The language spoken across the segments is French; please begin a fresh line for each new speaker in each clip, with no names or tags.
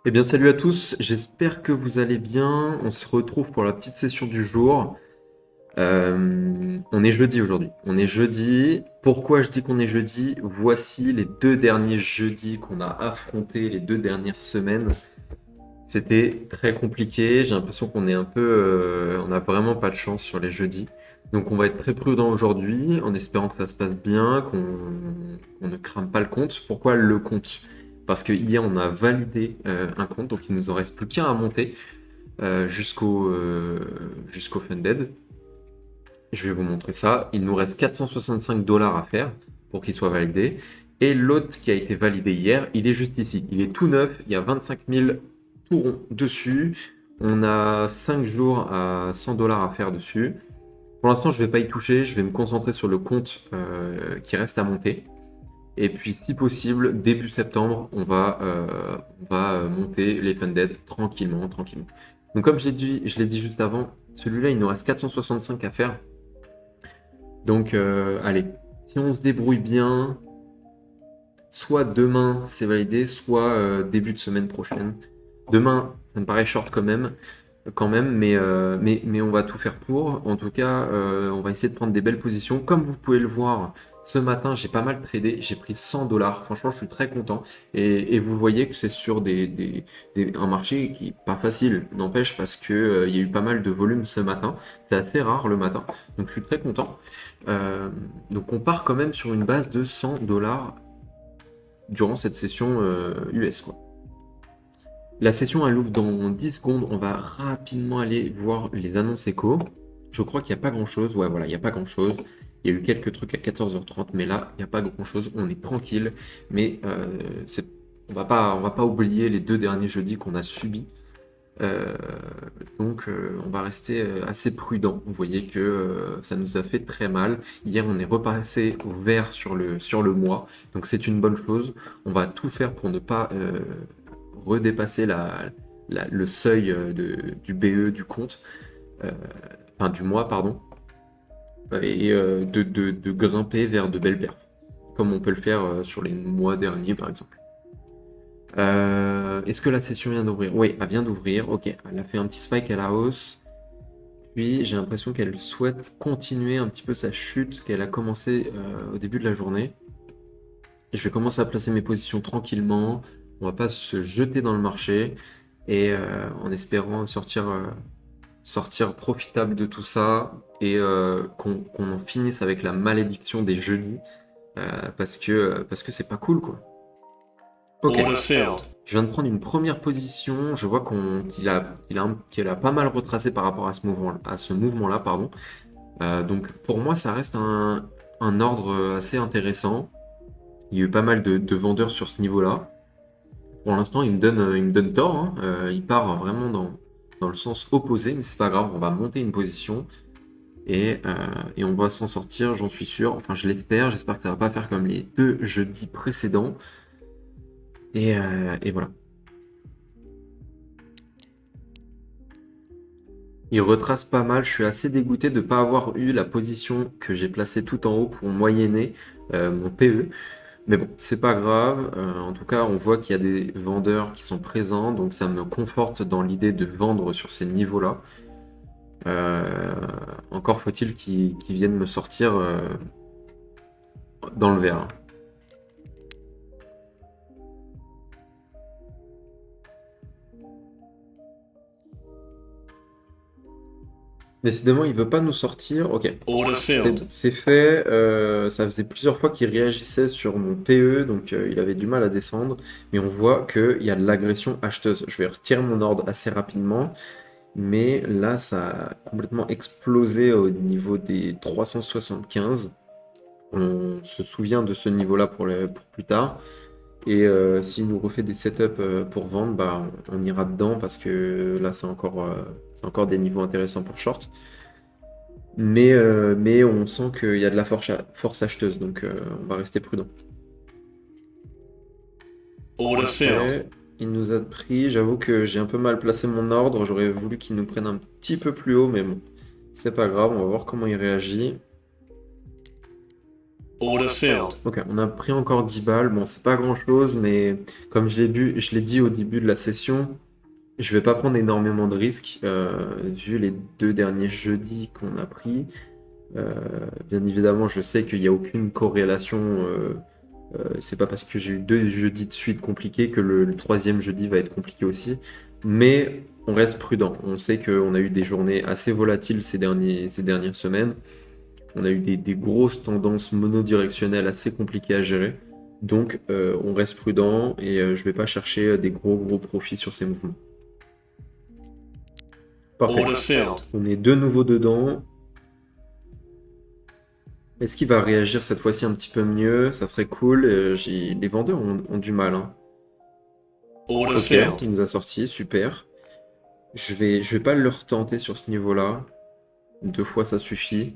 Eh bien, salut à tous, j'espère que vous allez bien. On se retrouve pour la petite session du jour. On est jeudi aujourd'hui. On est jeudi. Pourquoi je dis qu'on est jeudi? Voici les deux derniers jeudis qu'on a affrontés, les deux dernières semaines. C'était très compliqué. J'ai l'impression qu'on est un peu, on n'a vraiment pas de chance sur les jeudis. Donc, on va être très prudent aujourd'hui, en espérant que ça se passe bien, qu'on ne crame pas le compte. Pourquoi le compte? Parce que hier, on a validé un compte, donc il nous en reste plus qu'un à monter jusqu'au Funded. Je vais vous montrer ça. Il nous reste 465 $ à faire pour qu'il soit validé. Et l'autre qui a été validé hier, il est juste ici. Il est tout neuf. Il y a 25 000 tourons dessus. On a 5 jours à 100 $ à faire dessus. Pour l'instant, je ne vais pas y toucher. Je vais me concentrer sur le compte qui reste à monter. Et puis, si possible, début septembre, on va monter les Funded tranquillement, tranquillement. Donc, comme je l'ai dit juste avant, celui-là, il nous reste 465 à faire. Donc, allez, si on se débrouille bien, soit demain c'est validé, soit début de semaine prochaine. Demain, ça me paraît short quand même, mais on va tout faire pour. En tout cas, on va essayer de prendre des belles positions. Comme vous pouvez le voir, ce matin, j'ai pas mal tradé. J'ai pris 100 $. Franchement, je suis très content. Et vous voyez que c'est sur un marché qui n'est pas facile. N'empêche parce que il y a eu pas mal de volume ce matin. C'est assez rare le matin. Donc, je suis très content. Donc, on part quand même sur une base de 100 $ durant cette session US, quoi. La session elle ouvre dans 10 secondes. On va rapidement aller voir les annonces écho. Je crois qu'il n'y a pas grand chose. Ouais, voilà, il n'y a pas grand chose. Il y a eu quelques trucs à 14h30, mais là, il n'y a pas grand chose. On est tranquille. Mais on va pas oublier les deux derniers jeudis qu'on a subis. Euh, donc, on va rester assez prudent. Vous voyez que ça nous a fait très mal. Hier, on est repassé au vert sur le mois. Donc, c'est une bonne chose. On va tout faire pour ne pas redépasser le seuil du BE du compte, euh, enfin du mois, pardon, et de grimper vers de belles perfs, comme on peut le faire sur les mois derniers, par exemple. Est-ce que la session vient d'ouvrir? Oui, elle vient d'ouvrir. Ok, elle a fait un petit spike à la hausse. Puis j'ai l'impression qu'elle souhaite continuer un petit peu sa chute qu'elle a commencé au début de la journée. Et je vais commencer à placer mes positions tranquillement. On va pas se jeter dans le marché et en espérant sortir profitable de tout ça et qu'on en finisse avec la malédiction des jeudis parce que c'est pas cool quoi. Ok.
Order failed.
Je viens de prendre une première position. Je vois qu'il a pas mal retracé par rapport à ce mouvement-là, pardon. Donc pour moi, ça reste un ordre assez intéressant. Il y a eu pas mal de vendeurs sur ce niveau-là. Pour l'instant, il me donne tort, hein. Il part vraiment dans le sens opposé, mais c'est pas grave. On va monter une position et on va s'en sortir, j'en suis sûr. Enfin, je l'espère. J'espère que ça va pas faire comme les deux jeudis précédents. Et voilà. Il retrace pas mal. Je suis assez dégoûté de ne pas avoir eu la position que j'ai placée tout en haut pour moyenner mon PE. Mais bon, c'est pas grave. En tout cas, on voit qu'il y a des vendeurs qui sont présents, donc ça me conforte dans l'idée de vendre sur ces niveaux-là. Euh, Encore faut-il qu'ils viennent me sortir dans le vert. Décidément, il veut pas nous sortir. Ok,
Order failed.
c'est fait. Ça faisait plusieurs fois qu'il réagissait sur mon PE, donc il avait du mal à descendre. Mais on voit qu'il y a de l'agression acheteuse. Je vais retirer mon ordre assez rapidement. Mais là, ça a complètement explosé au niveau des 375. On se souvient de ce niveau-là pour plus tard. Et s'il nous refait des setups pour vendre, bah, on ira dedans parce que là, c'est encore des niveaux intéressants pour short. Mais on sent qu'il y a de la force acheteuse, donc on va rester prudent.
Order failed.
Ouais, il nous a pris. J'avoue que j'ai un peu mal placé mon ordre. J'aurais voulu qu'il nous prenne un petit peu plus haut, mais bon, c'est pas grave. On va voir comment il réagit.
Order filled.
Ok, on a pris encore 10 balles. Bon, c'est pas grand-chose, mais comme je l'ai dit au début de la session, je vais pas prendre énormément de risques vu les 2 derniers jeudis qu'on a pris. Euh, Bien évidemment, je sais qu'il n'y a aucune corrélation. C'est pas parce que j'ai eu 2 jeudis de suite compliqués que le troisième jeudi va être compliqué aussi. Mais on reste prudent. On sait qu'on a eu des journées assez volatiles ces dernières semaines. On a eu des grosses tendances monodirectionnelles assez compliquées à gérer. Donc on reste prudent et je vais pas chercher des gros profits sur ces mouvements. Parfait.
Order filled.
On est de nouveau dedans. Est-ce qu'il va réagir cette fois-ci un petit peu mieux? Ça serait cool. Les vendeurs ont du mal, hein.
Order
Ok,
filled.
il nous a sorti, super. Je vais pas le retenter sur ce niveau-là. 2 fois, ça suffit.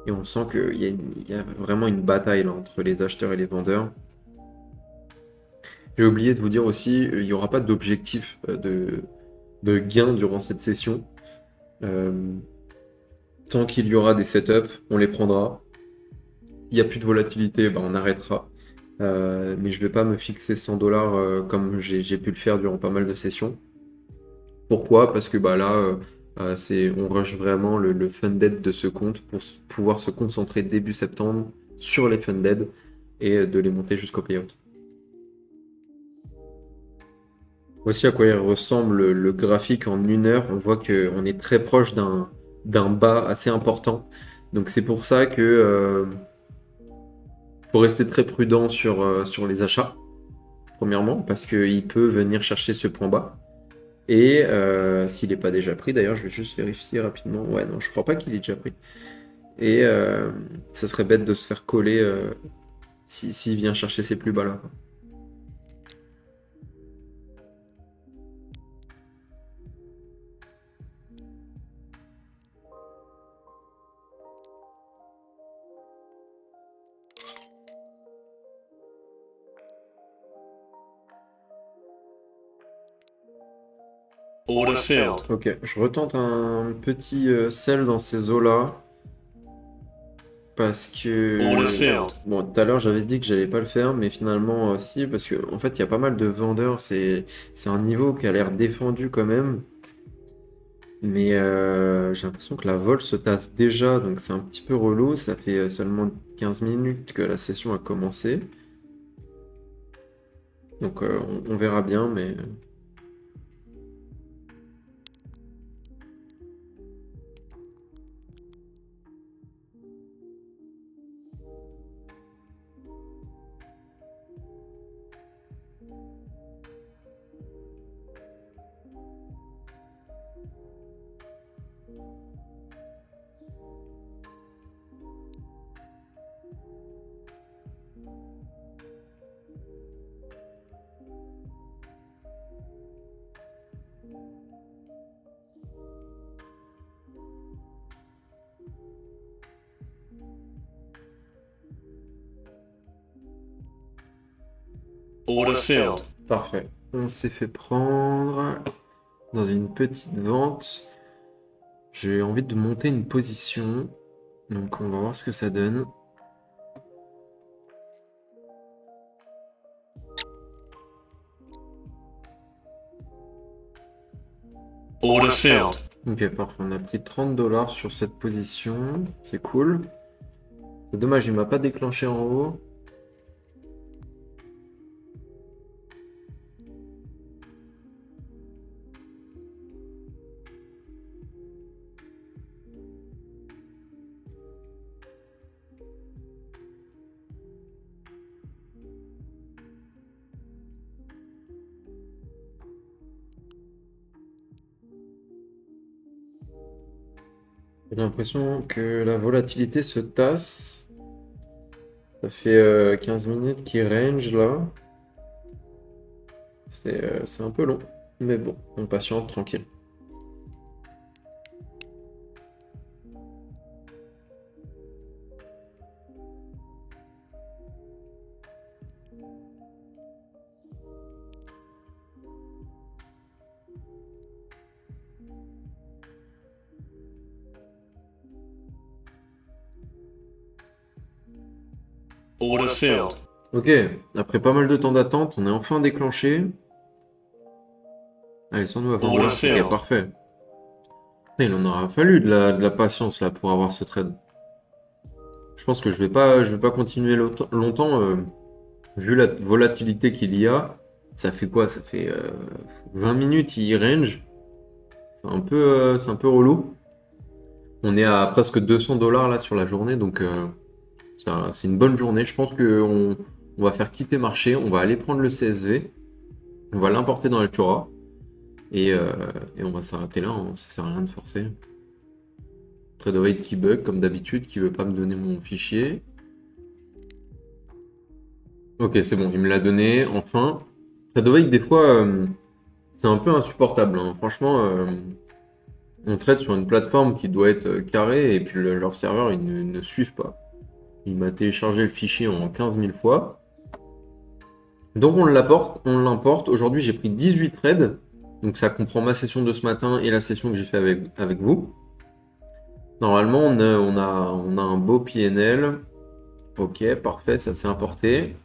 Et on sent qu'il y a vraiment une bataille là, entre les acheteurs et les vendeurs. J'ai oublié de vous dire aussi, il n'y aura pas d'objectif de gain durant cette session. Euh, Tant qu'il y aura des setups, on les prendra. S'il n'y a plus de volatilité, ben, on arrêtera. Mais je ne vais pas me fixer 100 dollars comme j'ai pu le faire durant pas mal de sessions. Pourquoi? Parce que bah, là, on rush vraiment le funded de ce compte pour pouvoir se concentrer début septembre sur les funded et de les monter jusqu'au payout. Voici à quoi il ressemble le graphique en 1 heure. On voit qu'on est très proche d'un bas assez important. Donc c'est pour ça que faut rester très prudent sur les achats, premièrement, parce qu'il peut venir chercher ce point bas. Et s'il n'est pas déjà pris, d'ailleurs, je vais juste vérifier rapidement. Ouais, non, je crois pas qu'il est déjà pris. Et ça serait bête de se faire coller s'il vient chercher ces plus bas là.
Order filled.
Ok, je retente un petit sell dans ces eaux-là. Parce
Order
que...
filled.
Bon, tout à l'heure, j'avais dit que j'allais pas le faire, mais finalement, si, parce que en fait, il y a pas mal de vendeurs. C'est un niveau qui a l'air défendu quand même. Mais j'ai l'impression que la vol se tasse déjà, donc c'est un petit peu relou. Ça fait seulement 15 minutes que la session a commencé. Donc on verra bien, mais...
Order filled.
Parfait. On s'est fait prendre dans une petite vente. J'ai envie de monter une position. Donc on va voir ce que ça donne.
Order filled.
Ok, parfait. On a pris 30 dollars sur cette position. C'est cool. C'est dommage, il m'a pas déclenché en haut. J'ai l'impression que la volatilité se tasse. Ça fait 15 minutes qu'il range là. C'est un peu long. Mais bon, on patiente tranquille.
Order failed.
Ok, après pas mal de temps d'attente, on est enfin déclenché. Allez, sans nous avoir
Order
Ok,
failed.
parfait. Putain, il en aura fallu de la patience là pour avoir ce trade. Je pense que je vais pas continuer longtemps, vu la volatilité qu'il y a. Ça fait quoi? Ça fait 20 minutes, il range. C'est un peu relou. On est à presque 200 dollars là sur la journée, donc c'est une bonne journée. Je pense qu'on va faire quitter marché, on va aller prendre le CSV, on va l'importer dans Altura et on va s'arrêter là, hein. Ça sert à rien de forcer. Tradeaway qui bug comme d'habitude, qui veut pas me donner mon fichier. Ok, c'est bon, il me l'a donné, enfin. Tradeaway, des fois, c'est un peu insupportable, hein. Franchement, on trade sur une plateforme qui doit être carrée et puis leur serveur, ils ne suivent pas. Il m'a téléchargé le fichier en 15 000 fois. Donc on l'importe. Aujourd'hui, j'ai pris 18 trades. Donc ça comprend ma session de ce matin et la session que j'ai fait avec vous. Normalement, on a un beau PNL. Ok, parfait, ça s'est importé.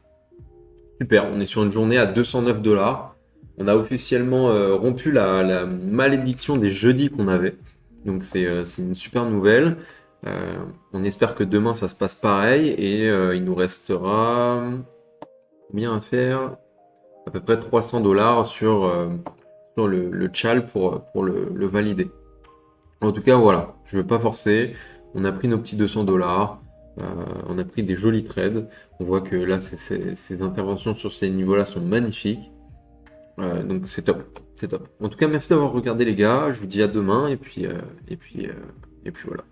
Super, on est sur une journée à 209 dollars. On a officiellement rompu la malédiction des jeudis qu'on avait. Donc c'est une super nouvelle. On espère que demain ça se passe pareil et il nous restera combien à faire? À peu près 300 dollars sur le chal pour le valider. En tout cas, voilà, je ne veux pas forcer. On a pris nos petits 200 dollars. On a pris des jolis trades. On voit que là, ces interventions sur ces niveaux-là sont magnifiques. Donc c'est top. C'est top. En tout cas, merci d'avoir regardé les gars. Je vous dis à demain et puis voilà.